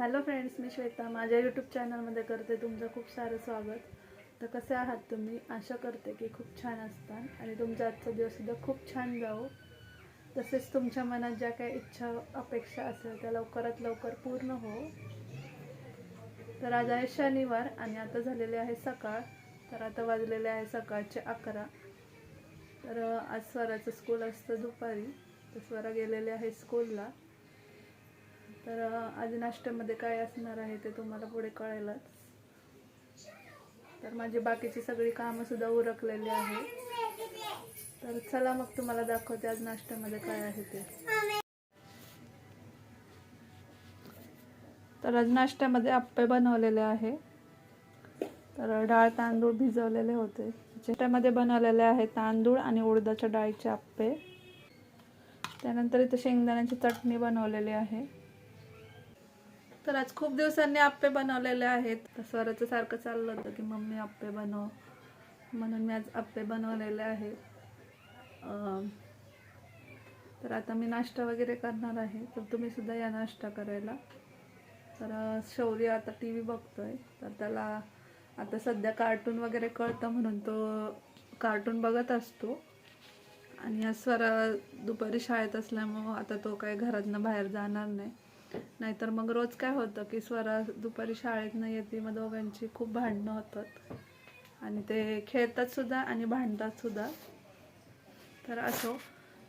Hello friends, मी श्वेता माझ्या YouTube चॅनलमध्ये करते तुमचं खूप सारं स्वागत. तर कसे आहात तुम्ही? आशा करते की खूप छान असतात आणि तुमचा आजचा दिवससुद्धा खूप छान जावो. तसेच तुमच्या मनात ज्या काही इच्छा अपेक्षा असेल त्या लवकरात लवकर पूर्ण हो. तर आज आहे शनिवार आणि आता झालेले आहे सकाळ. तर आता वाजलेले आहे सकाळचे 11. तर आज स्वराचं स्कूल असतं दुपारी, तर स्वरा गेलेले आहे स्कूलला. तर आज नाश्त्यामध्ये काय असणार आहे ते तुम्हाला पुढे कळेलच. तर माझी बाकीची सगळी कामं सुद्धा उरकलेली आहे. तर चला मग तुम्हाला दाखवते आज नाश्त्यामध्ये काय आहे ते. तर आज नाश्त्यामध्ये आप्पे बनवलेले आहे. तर डाळ तांदूळ भिजवलेले होते. त्यामध्ये बनवलेले आहे तांदूळ आणि उडदाच्या डाळीचे आप्पे. त्यानंतर इथे शेंगदाण्याची चटणी बनवलेली आहे. तर आज खूप दिवसांनी आप्पे बनवलेले आहेत. तर स्वराचं सारखं चाललं होतं की मम्मी आप्पे बनव, म्हणून मी आज आप्पे बनवलेले आहेत. तर आता मी नाश्ता वगैरे करणार आहे, तर तुम्ही सुद्धा या नाश्ता करायला. तर शौर्य आता टी व्ही बघतोय. तर त्याला आता सध्या कार्टून वगैरे कळतं म्हणून तो कार्टून बघत असतो. आणि आज स्वरा दुपारी शाळेत असल्यामुळं आता तो काही घरातनं बाहेर जाणार नाही. नाहीतर मग रोज काय होतं की स्वरा दुपारी शाळेतनं येते, मग दोघांची खूप भांडणं होतात आणि ते खेळतात सुद्धा आणि भांडतात सुद्धा. तर असो.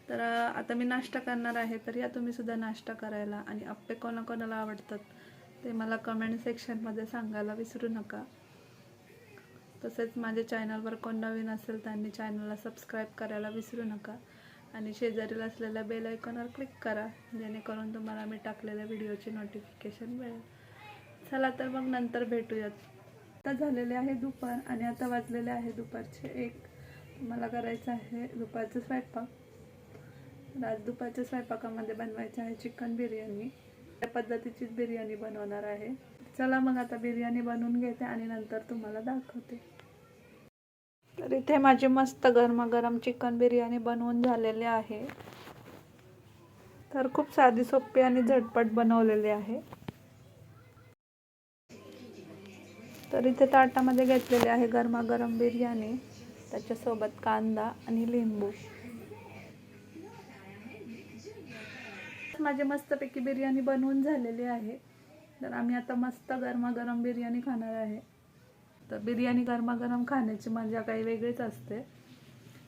तर आता मी नाश्ता करणार आहे, तर या तुम्ही सुद्धा नाश्ता करायला. आणि आप्पे कोणाकोणाला आवडतात ते मला कमेंट सेक्शनमध्ये सांगायला विसरू नका. तसेच माझ्या चॅनलवर कोण नवीन असेल त्यांनी चॅनलला सबस्क्राईब करायला विसरू नका आणि शेजारील असलेल्या बेल आयकॉनवर क्लिक करा, जेणेकरून तुम्हाला मी टाकलेल्या व्हिडिओची नोटिफिकेशन मिळेल. चला तर मग नंतर भेटूयात. आता झालेले आहे दुपार आणि आता वाजलेले आहे दुपारचे 1. मला करायचं आहे दुपारचं स्वयंपाक. आज दुपारच्या स्वयंपाकामध्ये बनवायचं आहे चिकन बिर्याणी. त्या पद्धतीचीच बिर्याणी बनवणार आहे. चला मग आता बिर्याणी बनवून घेते आणि नंतर तुम्हाला दाखवते. तर इथे माझी मस्त गरमागरम चिकन बिर्याणी बनवून झालेली आहे. तर खूप साधी सोपी आणि झटपट बनवलेली आहे. तर इथे ताटामध्ये घेतलेली आहे गरमागरम बिर्याणी, त्याच्यासोबत कांदा आणि लिंबू. माझी मस्तपैकी बिर्याणी बनवून झालेली आहे. तर आम्ही आता मस्त गरमागरम बिर्याणी खाणार आहे. तर बिर्याणी गरमागरम खाण्याची मजा काही वेगळीच असते.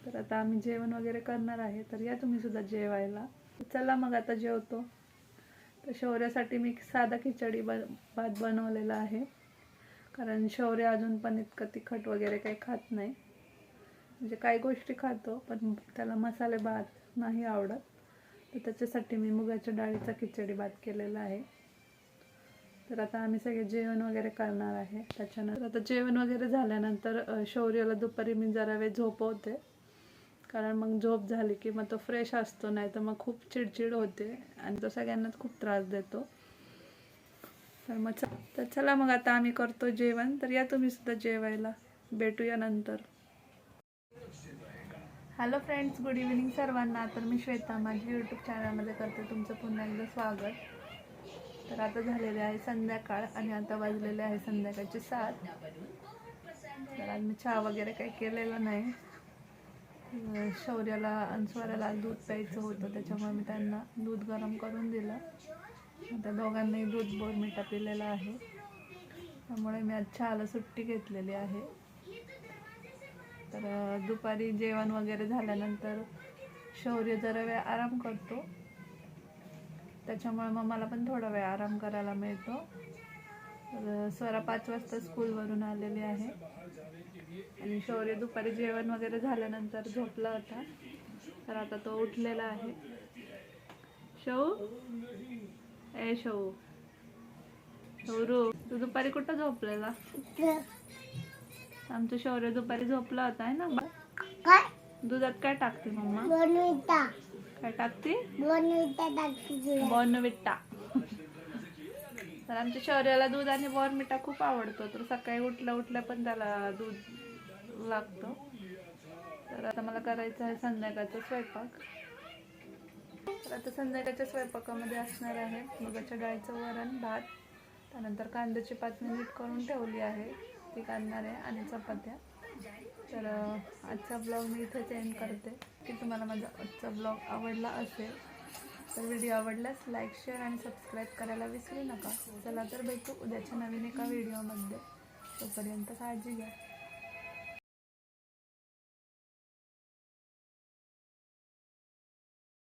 तर आता आम्ही जेवण वगैरे करणार आहे, तर या तुम्ही सुद्धा जेवायला. चला मग आता जेवतो. तर शौर्यासाठी मी साधा खिचडी भात बनवलेला आहे, कारण शौर्य अजून पण इतकं तिखट वगैरे काही खात नाही. म्हणजे काही गोष्टी खातो पण त्याला मसाले भात नाही आवडत. तर त्याच्यासाठी मी मुगाच्या डाळीचा खिचडी भात केलेला आहे. तर आता आम्ही सगळे जेवण वगैरे करणार आहे. त्याच्यानंतर आता जेवण वगैरे झाल्यानंतर शौर्याला दुपारी मी जरा वेळ झोपवते, कारण मग झोप झाली की मग तो फ्रेश असतो, नाही तर मग खूप चिडचिड होते आणि तो सगळ्यांनाच खूप त्रास देतो. तर चला मग आता आम्ही करतो जेवण. तर या तुम्ही सुद्धा जेवायला. भेटूया नंतर. हॅलो फ्रेंड्स, गुड इव्हिनिंग सर्वांना. तर मी श्वेता माझ्या यूट्यूब चॅनलमध्ये करते तुमचं पुन्हा एकदा स्वागत. तर आता झालेले आहे संध्याकाळ आणि आता वाजलेले आहे संध्याकाळचे 7. तर आज मी चहा वगैरे काही केलेलं नाही. शौर्याला आणि स्वराला दूध प्यायचं होतं, त्याच्यामुळे मी त्यांना दूध गरम करून दिलं. त्या दोघांनाही दूध बोर्नव्हिटा पिलेला आहे, त्यामुळे मी आज चहाला सुट्टी घेतलेली आहे. तर दुपारी जेवण वगैरे झाल्यानंतर शौर्य जरा वेळ आराम करतो, त्याच्यामुळे मग मला पण थोडा वेळ आराम करायला मिळतो. तर स्वरा 5 वाजता स्कूलवरून आलेली आहे आणि शौर्य दुपारी जेवण वगैरे झाल्यानंतर झोपला होता. तर आता तो उठलेला आहे. शौ ए शौ शौरू, तू दुपारी कुठं झोपलेला? आमचं शौर्य दुपारी झोपला होता आहे ना. काय दुधात काय टाकते मम्मा? बोर्नव्हिटा. काय टाकते? बोर्नव्हिटा. तर आमच्या शौर्याला दूध आणि बोर्नव्हिटा खूप आवडतो. तर सकाळी उठल्या पण त्याला दूध लागतं. तर आता मला करायचं आहे संध्याकाळचा स्वयंपाक. तर आता संध्याकाळच्या स्वयंपाकामध्ये असणार आहे मुगाच्या डाळीचं वरण भात त्यानंतर कांद्याची पात मी नीट करून ठेवली आहे, ती काढणार आहे आणि चपात्या. तर आजचा ब्लॉग मी इथेच एंड करते. की तुम्हाला माझा आजचा ब्लॉग आवडला असेल तर व्हिडिओ आवडल्यास लाईक, शेअर आणि सबस्क्राईब करायला विसरू नका. चला तर भेटू उद्याच्या नवीन एका व्हिडिओमध्ये. तोपर्यंत काळजी घ्या.